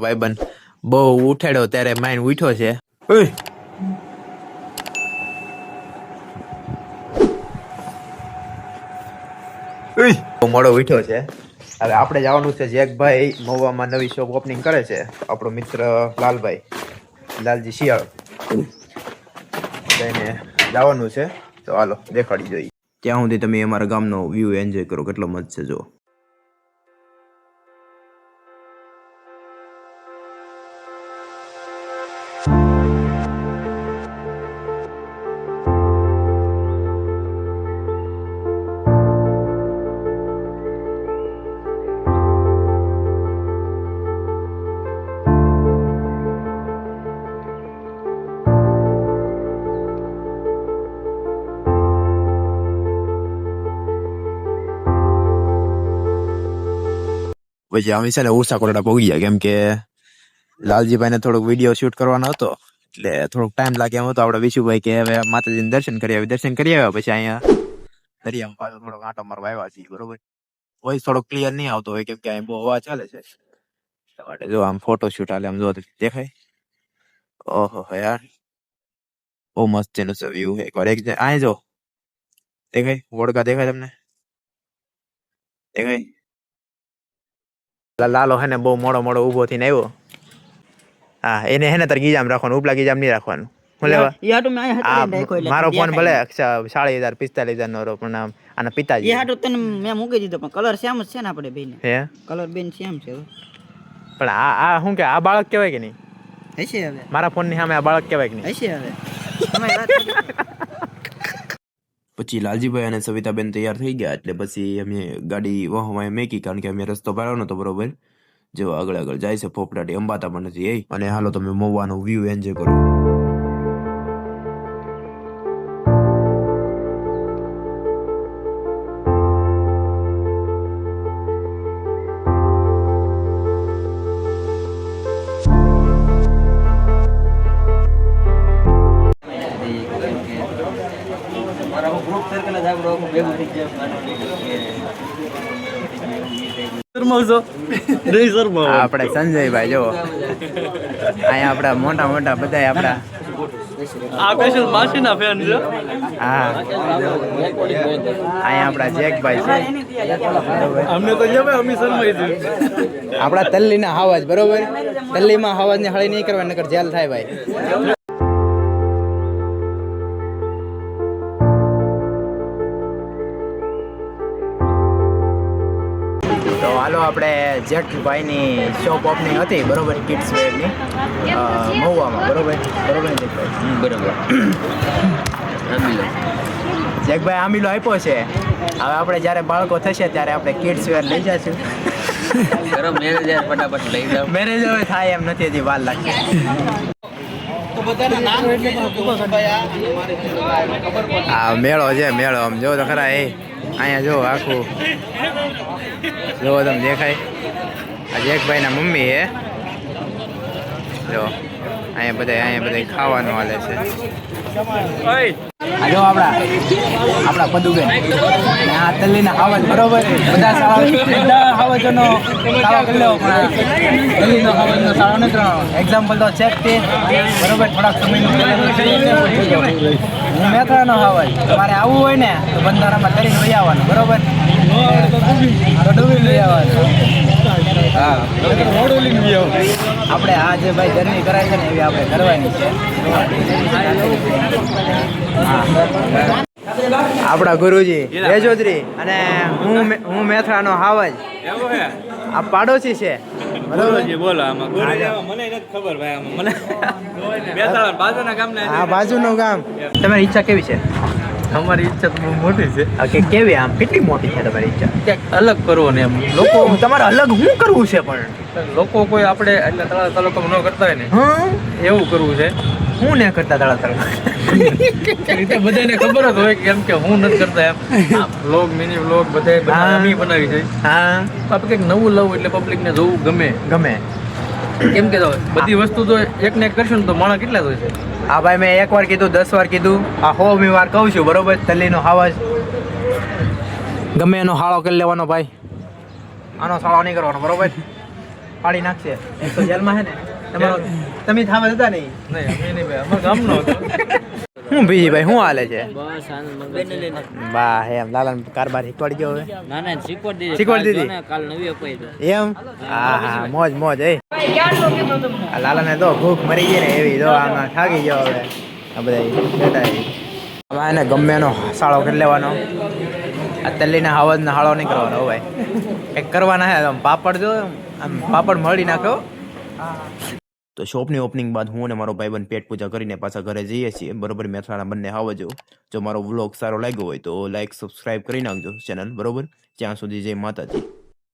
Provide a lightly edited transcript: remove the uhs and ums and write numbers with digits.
ભાઈબંધ બહુ ઉઠાડ્યો ત્યારે માઇન્ડ ઉઠ્યો છે. બહુ મોડો ઉઠ્યો છે. હવે આપણે જવાનું છે જેકભાઈ મહુવામાં નવી શોપ ઓપનિંગ કરે છે. આપણો મિત્ર લાલજી શિયાળ એને જવાનું છે. તો હાલો દેખાડી જોઈએ. ત્યાં સુધી તમે અમારા ગામનો વ્યૂ એન્જોય કરો, કેટલો મસ્ત છે જો. પછી અમે છે ને ઉષા કોરડા પહોંચી ગયા, કેમ કે લાલજીભાઈ ને થોડોક વિડીયો શૂટ કરવાનો હતો એટલે થોડોક ટાઈમ લાગે એમ હતો. આપડે વિશુભાઈ કે હવે માતાજીને દર્શન કરી આવ્યા. પછી અહીંયા દરિયામાં પાછો થોડોક આંટો મારવા આવ્યા છીએ. બરોબર, વોઇસ થોડોક ક્લિયર નહીં આવતો હોય કેમ કે અહીં બહુ હવા ચાલે છે. માટે જો આમ ફોટો શૂટ હાલે, આમ જો દેખાય. ઓહો યાર, બહુ મસ્ત એનું વ્યૂ. એકવાર અહીં જો દેખાય, વડકા દેખાય તમને? દેખાય? લાલો હે ને બહુ મોડો ઉભો થઈને આવ્યો. હા, એને હે ને તાર ગીજામ રાખવાનું, ઉપલા ગીજામ નહીં રાખવાનું. હું લેવા મારો ફોન ભલે 40,000 45,000 નો પણ આના પિતાજી હાટો તને મેં મૂકી દીધો, પણ કલર સેમ જ છે ને આપણે બેને. હે કલર બેન સેમ છે. પણ આ શું કે આ બાળક કહેવાય કે નહીં? હશે હવે મારા ફોન ની સામે આ બાળક કહેવાય કે નહીં? હશે હવે. પછી લાલજીભાઈ અને સવિતાબેન તૈયાર થઈ ગયા એટલે પછી અમે ગાડી વાહમાં મેકી, કારણ કે અમે રસ્તો પાડવાનો હતો. બરોબર, જો આગળ જાય છે ફોફડાટી, અંબાતા પણ નથી એ. અને હાલો તમે મહુવાનો વ્યૂ એન્જોય કરો. આપણે સંજયભાઈ જો અહીંયા આપડા મોટા બધા આપડા માસીના ફેન છે. હા, અહીંયા આપડા જેકભાઈ છે. અમને તો આપડા તલ્લીના હવાજ. બરોબર, તલ્લીમાં હવાજ ને હળી નહીં કરવા, નકર જેલ થાય ભાઈ. હાલો આપણે જેકભાઈની શોપ ઓપનિંગ હતી. બરોબર, કિડ્સ વેરની મહુવામાં. બરોબર જેકભાઈ? બરોબર. જેકભાઈ આમીલો આપ્યો છે. હવે આપણે જ્યારે બાળકો થશે ત્યારે આપણે કિડ્સ વેર લઈ જઈશું. ફટાફટ લઈ જાવ. મેરેજ હવે થાય એમ નથી, હજી વાર લાગશે. હા, મેળો છે મેળો. આમ જો તો ખરા, અહીંયા જો આખું જો તમે દેખાય. આ જેકભાઈ ના મમ્મી હે જો. અહીંયા બધા ખાવાનું હાલે છે. આ જો આપડા પદુબેન આ તલ્લીના હાવજ. બરોબર, બધા હાવજોનો સારો કરી લેવો, પણ તલ્લીનો હાવજનો સારો નથી કરવાનો. એક્ઝામ્પલ તો ચેક તે. બરોબર, થોડાક સમય હું મેથાનો હાવજ. તમારે આવવું હોય ને તો બંધારામાં તરીને લઈ આવવાનું. બરોબર, લઈ આવવાનું. હા, આપણે આ જે ભાઈ જર્ની કરાય છે ને એવી આપણે કરવાની છે. આપણા ગુરુજી રેજોદરી અને હું મેથાનો હાવજ. આ પાડોશી છે. બોલો આમાં મને નથી ખબર ભાઈ. મને બાજુના ગામના. હા, બાજુનું ગામ. તમારી ઈચ્છા કેવી છે? અમારી ઈચ્છા તો બહુ મોટી છે. કેવી આમ કેટલી મોટી છે તમારી ઈચ્છા? ક્યાંક અલગ કરવો ને એમ. લોકો તમારે અલગ શું કરવું છે? પણ લોકો કોઈ આપણે એટલે તળાવ તાલુકામાં ન કરતા હોય ને એવું કરવું છે. હું ને કરતા તળાવ તાલુકા બધાને ખબર જ હોય કેમ કે હું નથી કરતા એમ. વ્લોગ મિની વ્લોગ બધા અમે બનાવી છે. હા, આપણે કંઈક નવું લવું એટલે પબ્લિક ને જોવું ગમે. કેમ કે બધી વસ્તુ તો એક ને એક કરશું ને તો માણસ કેટલા હોય છે. હા ભાઈ, મેં 1 વાર કીધું 10 વાર કીધું, આ 100મી વાર કહું છું. બરોબર, તલ્લીનો હાવજ ગમે એનો હાળો કરી લેવાનો ભાઈ, આનો સાળો નહીં કરવાનો બરોબર, પાડી નાખશે. એક તો જેલમાં છે ને તમારો, તમે થાવા જતા નહીં. હું બીજી ભાઈ શું હાલે છે? બા એમ લાલા કારબાર શીખવાડી ગયો હવે? શીખવાડી દીધી કાલ નવી અપાઈ એમ. હા હા મોજ મોજ. એ લાલા ને તો ભૂખ મરી ગઈ ને એવી, તો આમાં થાકી ગયો હવે. આ બધા બેઠા આમાં એને ગમે એનો સાળો કરી લેવાનો. આ તલ્લીના હાવજના હાળો નહીં કરવાનો ભાઈ, કંઈક કરવાના હે. આમ પાપડ જો આમ પાપડ મળી નાખ્યો. તો શોપની ઓપનિંગ બાદ હું અને મારો ભાઈબંધ પેટ પૂજા કરીને પાછા ઘરે જઈએ છીએ બરોબર. મેથાણા બંને આવજો. જો મારો વ્લોગ સારો લાગ્યો હોય તો લાઈક સબસ્ક્રાઈબ કરી નાખજો ચેનલ બરોબર. ત્યાં સુધી જય માતાજી.